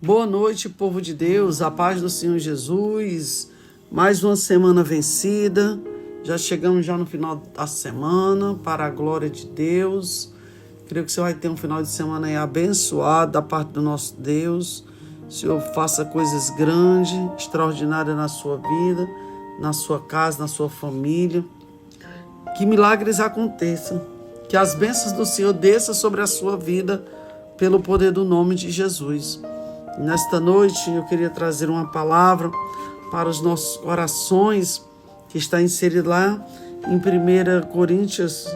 Boa noite, povo de Deus, a paz do Senhor Jesus. Mais uma semana vencida. Já chegamos no final da semana, para a glória de Deus. Creio que você vai ter um final de semana aí abençoado da parte do nosso Deus. O Senhor faça coisas grandes, extraordinárias na sua vida, na sua casa, na sua família. Que milagres aconteçam. Que as bênçãos do Senhor desçam sobre a sua vida pelo poder do nome de Jesus. Nesta noite eu queria trazer uma palavra para os nossos corações, que está inserida lá em 2 Coríntios,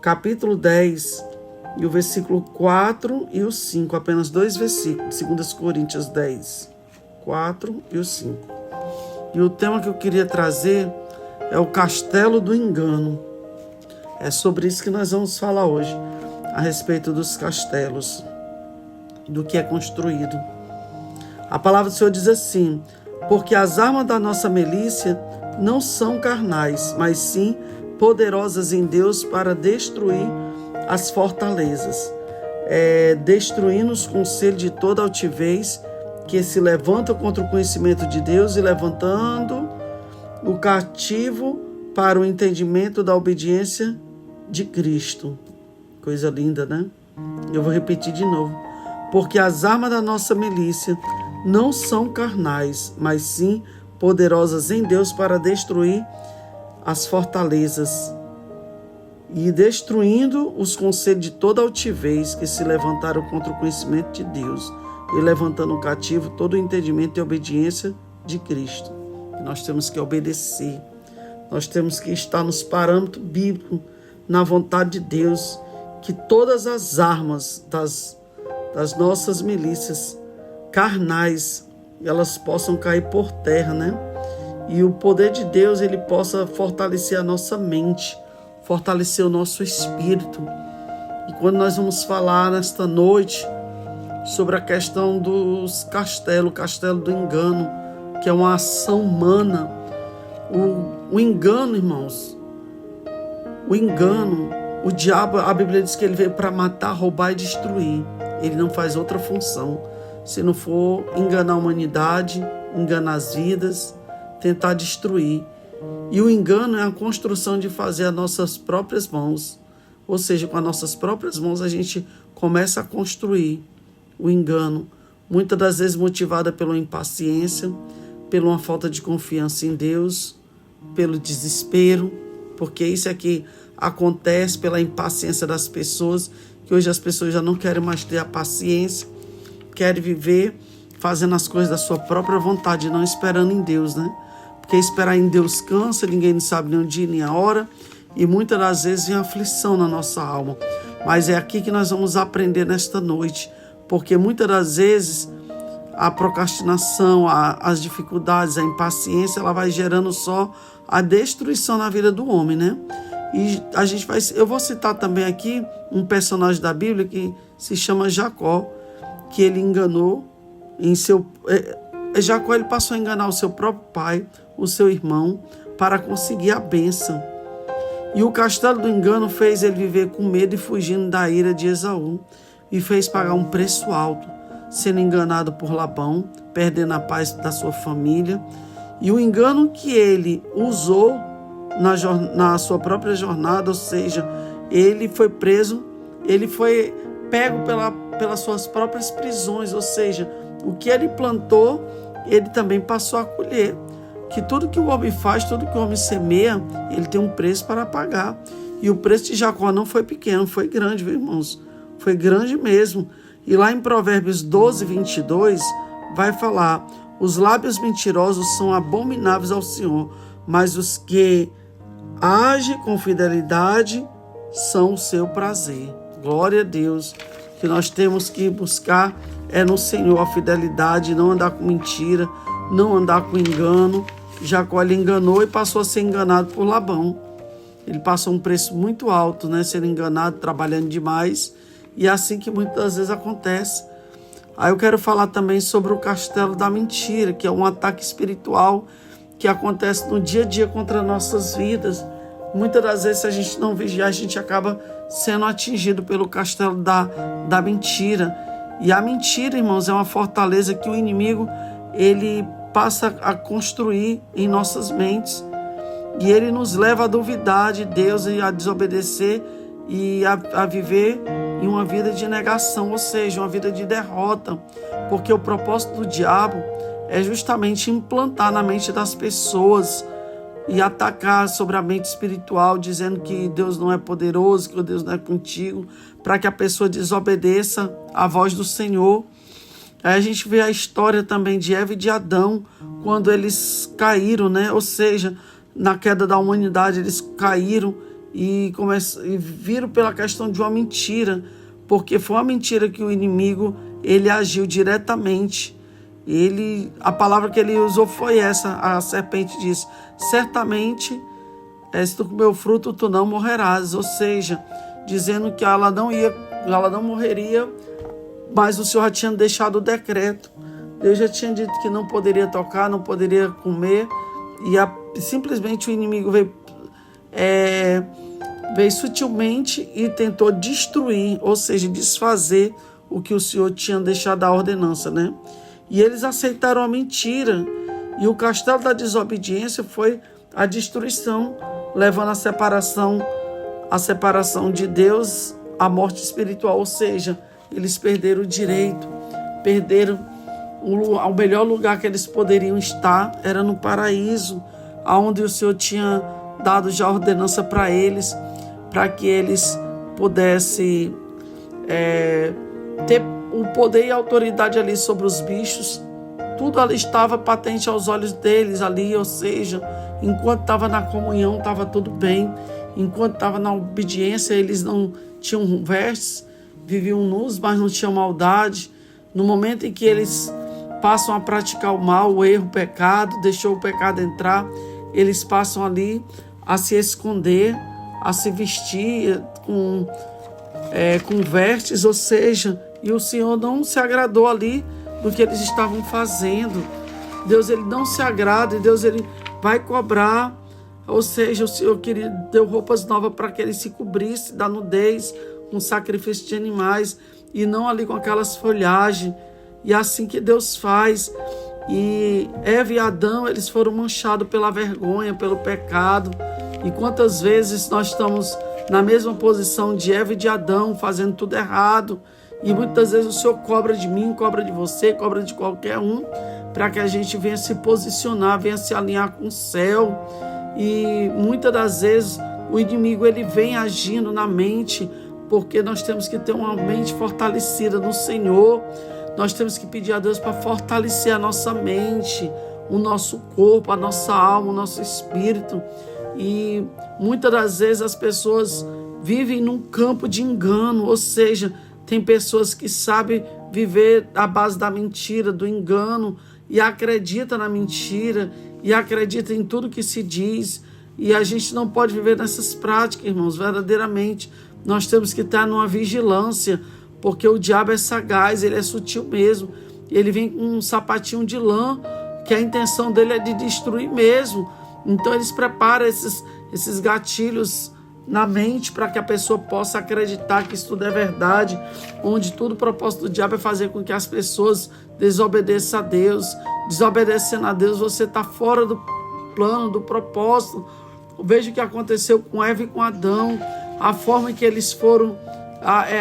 capítulo 10, e o versículo 4 e o 5, apenas dois versículos, 2 Coríntios 10, 4 e o 5. E o tema que eu queria trazer é o castelo do engano. É sobre isso que nós vamos falar hoje, a respeito dos castelos, do que é construído. A palavra do Senhor diz assim: porque as armas da nossa milícia não são carnais, mas sim poderosas em Deus para destruir as fortalezas, destruindo os conselhos de toda altivez que se levantam contra o conhecimento de Deus e levantando o cativo para o entendimento da obediência de Cristo. Coisa linda, né? Eu vou repetir de novo. Porque as armas da nossa milícia não são carnais, mas sim poderosas em Deus para destruir as fortalezas e destruindo os conselhos de toda altivez que se levantaram contra o conhecimento de Deus e levantando cativo todo o entendimento e obediência de Cristo. Nós temos que obedecer, nós temos que estar nos parâmetros bíblicos, na vontade de Deus, que todas as armas das nossas milícias carnais, elas possam cair por terra, né? E o poder de Deus, ele possa fortalecer a nossa mente, fortalecer o nosso espírito. E quando nós vamos falar nesta noite sobre a questão dos castelos, o castelo do engano, que é uma ação humana. O engano, irmãos, o diabo, a Bíblia diz que ele veio para matar, roubar e destruir. Ele não faz outra função, se não for enganar a humanidade, enganar as vidas, tentar destruir. E o engano é a construção de fazer as nossas próprias mãos. Ou seja, com as nossas próprias mãos a gente começa a construir o engano, muitas das vezes motivada pela impaciência, pela uma falta de confiança em Deus, pelo desespero, porque isso é que acontece, pela impaciência das pessoas, que hoje as pessoas já não querem mais ter a paciência, querem viver fazendo as coisas da sua própria vontade, não esperando em Deus, né? Porque esperar em Deus cansa, ninguém não sabe nem o dia nem a hora, e muitas das vezes vem aflição na nossa alma. Mas é aqui que nós vamos aprender nesta noite, porque muitas das vezes a procrastinação, as dificuldades, a impaciência, ela vai gerando só a destruição na vida do homem, né? E eu vou citar também aqui um personagem da Bíblia que se chama Jacó, que ele enganou Jacó, ele passou a enganar o seu próprio pai, o seu irmão, para conseguir a bênção. E o castelo do engano fez ele viver com medo e fugindo da ira de Esaú, e fez pagar um preço alto, sendo enganado por Labão, perdendo a paz da sua família. E o engano que ele usou na sua própria jornada, ou seja, ele foi preso, ele foi pego pelas suas próprias prisões, ou seja, o que ele plantou, ele também passou a colher. Que tudo que o homem faz, tudo que o homem semeia, ele tem um preço para pagar. E o preço de Jacó não foi pequeno, foi grande, viu, irmãos? Foi grande mesmo. E lá em Provérbios 12, 22, vai falar: os lábios mentirosos são abomináveis ao Senhor, mas os que agem com fidelidade são o seu prazer. Glória a Deus, que nós temos que buscar no Senhor a fidelidade, não andar com mentira, não andar com engano. Jacó, ele enganou e passou a ser enganado por Labão. Ele passou um preço muito alto, né? Sendo enganado, trabalhando demais. E é assim que muitas vezes acontece. Aí eu quero falar também sobre o castelo da mentira, que é um ataque espiritual que acontece no dia a dia contra nossas vidas. Muitas das vezes, se a gente não vigiar, a gente acaba sendo atingido pelo castelo da mentira. E a mentira, irmãos, é uma fortaleza que o inimigo, ele passa a construir em nossas mentes. E ele nos leva a duvidar de Deus e a desobedecer e a viver em uma vida de negação, ou seja, uma vida de derrota. Porque o propósito do diabo é justamente implantar na mente das pessoas e atacar sobre a mente espiritual, dizendo que Deus não é poderoso, que Deus não é contigo, para que a pessoa desobedeça a voz do Senhor. Aí a gente vê a história também de Eva e de Adão, quando eles caíram, né? Ou seja, na queda da humanidade, eles caíram e viram pela questão de uma mentira, porque foi uma mentira que o inimigo, ele agiu diretamente. A palavra que ele usou foi essa. A serpente disse: certamente, se tu comer o fruto, tu não morrerás. Ou seja, dizendo que ela não morreria, mas o Senhor já tinha deixado o decreto. Deus já tinha dito que não poderia tocar, não poderia comer, e simplesmente o inimigo veio sutilmente e tentou destruir, ou seja, desfazer o que o Senhor tinha deixado a ordenança, né? E eles aceitaram a mentira, e o castelo da desobediência foi a destruição, levando à separação de Deus, a morte espiritual, ou seja, eles perderam o direito, perderam o melhor lugar que eles poderiam estar, era no paraíso, onde o Senhor tinha dado já ordenança para eles, para que eles pudessem ter o poder e a autoridade ali sobre os bichos. Tudo ali estava patente aos olhos deles ali, ou seja, enquanto estava na comunhão estava tudo bem, enquanto estava na obediência eles não tinham vestes, viviam nus, mas não tinham maldade. No momento em que eles passam a praticar o mal, o erro, o pecado, deixou o pecado entrar, eles passam ali a se esconder, a se vestir com vestes, ou seja, e o Senhor não se agradou ali do que eles estavam fazendo. Deus, ele não se agrada, e Deus, ele vai cobrar. Ou seja, o Senhor deu roupas novas para que ele se cobrisse da nudez, com sacrifício de animais, e não ali com aquelas folhagens. E é assim que Deus faz. E Eva e Adão, eles foram manchados pela vergonha, pelo pecado. E quantas vezes nós estamos na mesma posição de Eva e de Adão, fazendo tudo errado. E muitas vezes o Senhor cobra de mim, cobra de você, cobra de qualquer um, para que a gente venha se posicionar, venha se alinhar com o céu. E muitas das vezes o inimigo, ele vem agindo na mente, porque nós temos que ter uma mente fortalecida no Senhor. Nós temos que pedir a Deus para fortalecer a nossa mente, o nosso corpo, a nossa alma, o nosso espírito. E muitas das vezes as pessoas vivem num campo de engano, ou seja, tem pessoas que sabem viver à base da mentira, do engano, e acredita na mentira, e acredita em tudo que se diz. E a gente não pode viver nessas práticas, irmãos, verdadeiramente. Nós temos que estar numa vigilância, porque o diabo é sagaz, ele é sutil mesmo. Ele vem com um sapatinho de lã, que a intenção dele é de destruir mesmo. Então eles preparam esses gatilhos na mente para que a pessoa possa acreditar que isso tudo é verdade, onde tudo o propósito do diabo é fazer com que as pessoas desobedeçam a Deus. Desobedecendo a Deus, você está fora do plano, do propósito. Veja o que aconteceu com Eva e com Adão, a forma em que eles foram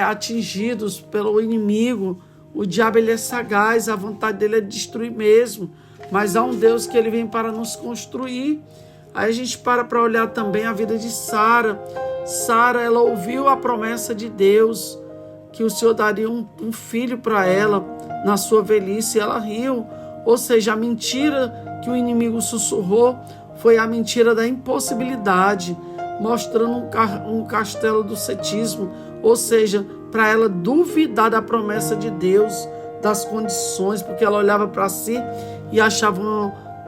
atingidos pelo inimigo. O diabo, ele é sagaz, a vontade dele é destruir mesmo, mas há um Deus que ele vem para nos construir. Aí a gente para olhar também a vida de Sara. Sara, ela ouviu a promessa de Deus, que o Senhor daria um filho para ela na sua velhice, e ela riu. Ou seja, a mentira que o inimigo sussurrou foi a mentira da impossibilidade, mostrando um castelo do cetismo, ou seja, para ela duvidar da promessa de Deus, das condições, porque ela olhava para si e achava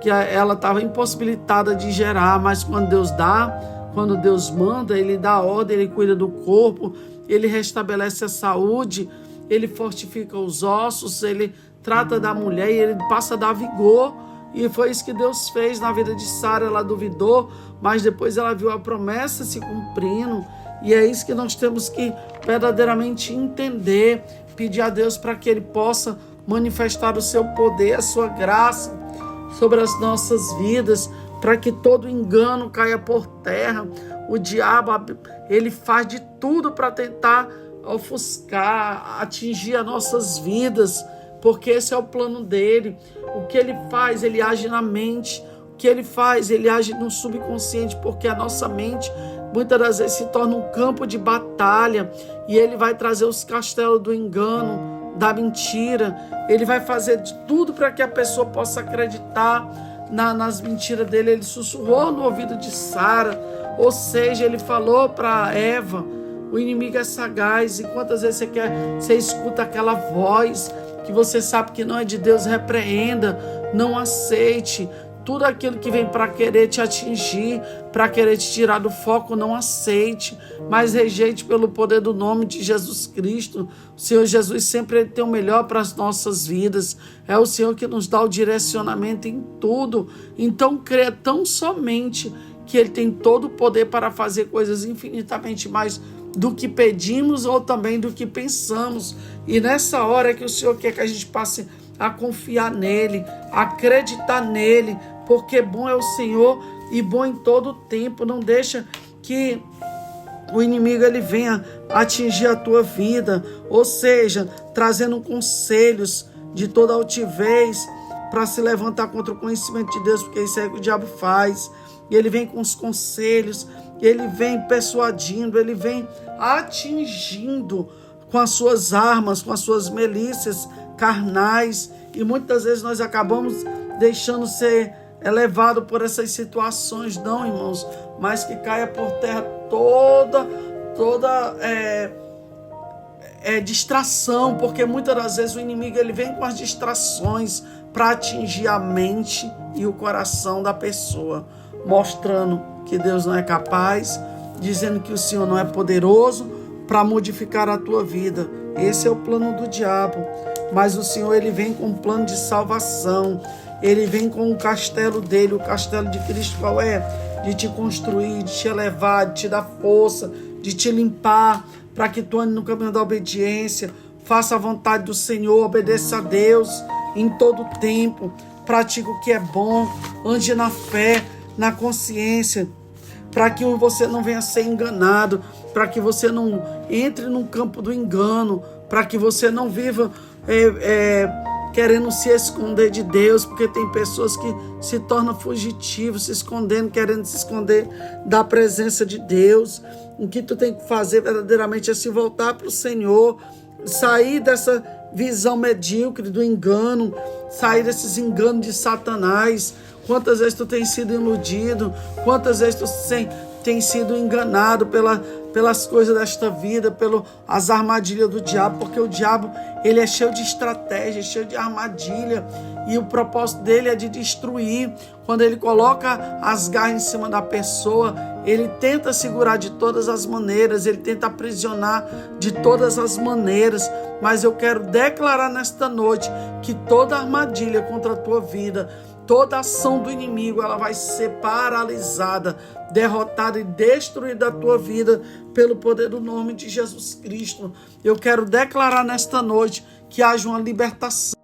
que ela estava impossibilitada de gerar. Mas quando Deus dá, quando Deus manda, ele dá ordem, ele cuida do corpo, ele restabelece a saúde, ele fortifica os ossos, ele trata da mulher e ele passa a dar vigor. E foi isso que Deus fez na vida de Sara. Ela duvidou, mas depois ela viu a promessa se cumprindo. E é isso que nós temos que verdadeiramente entender. pedir a Deus para que Ele possa manifestar o seu poder, a sua graça sobre as nossas vidas, para que todo engano caia por terra. O diabo, ele faz de tudo para tentar ofuscar, atingir as nossas vidas, porque esse é o plano dele. O que ele faz? Ele age na mente. O que ele faz? Ele age no subconsciente, porque a nossa mente muitas das vezes se torna um campo de batalha, e ele vai trazer os castelos do engano, da mentira. Ele vai fazer de tudo para que a pessoa possa acreditar nas mentiras dele. Ele sussurrou no ouvido de Sara, ou seja, ele falou para Eva: o inimigo é sagaz, e quantas vezes você escuta aquela voz que você sabe que não é de Deus, repreenda, não aceite. Tudo aquilo que vem para querer te atingir, para querer te tirar do foco, não aceite, mas rejeite pelo poder do nome de Jesus Cristo. O Senhor Jesus sempre tem o melhor para as nossas vidas. É o Senhor que nos dá o direcionamento em tudo. Então creia tão somente que Ele tem todo o poder para fazer coisas infinitamente mais do que pedimos ou também do que pensamos. E nessa hora é que o Senhor quer que a gente passe a confiar nele, a acreditar nele, porque bom é o Senhor e bom em todo o tempo. Não deixa que o inimigo ele venha atingir a tua vida, ou seja, trazendo conselhos de toda altivez para se levantar contra o conhecimento de Deus, porque isso é o que o diabo faz. E ele vem com os conselhos, ele vem persuadindo, ele vem atingindo com as suas armas, com as suas milícias carnais, e muitas vezes nós acabamos deixando ser elevado por essas situações. Não, irmãos, mas que caia por terra toda distração, porque muitas das vezes o inimigo ele vem com as distrações para atingir a mente e o coração da pessoa, mostrando que Deus não é capaz, dizendo que o Senhor não é poderoso para modificar a tua vida. Esse é o plano do diabo. Mas o Senhor ele vem com um plano de salvação. Ele vem com o castelo dele, o castelo de Cristo. Qual é? De te construir, de te elevar, de te dar força, de te limpar, para que tu ande no caminho da obediência, faça a vontade do Senhor, obedeça a Deus em todo tempo, pratique o que é bom, ande na fé, na consciência, para que você não venha ser enganado, para que você não entre no campo do engano, para que você não viva querendo se esconder de Deus, porque tem pessoas que se tornam fugitivos, se escondendo, querendo se esconder da presença de Deus. O que tu tem que fazer verdadeiramente é se voltar para o Senhor, sair dessa visão medíocre do engano, sair desses enganos de Satanás. Quantas vezes tu tem sido iludido, quantas vezes tu tem sido enganado pelas coisas desta vida, pelas armadilhas do diabo, porque o diabo ele é cheio de estratégia, cheio de armadilha, e o propósito dele é de destruir. Quando ele coloca as garras em cima da pessoa, ele tenta segurar de todas as maneiras, ele tenta aprisionar de todas as maneiras. Mas eu quero declarar nesta noite que toda armadilha contra a tua vida, toda ação do inimigo, ela vai ser paralisada, derrotada e destruída da tua vida pelo poder do nome de Jesus Cristo. Eu quero declarar nesta noite que haja uma libertação.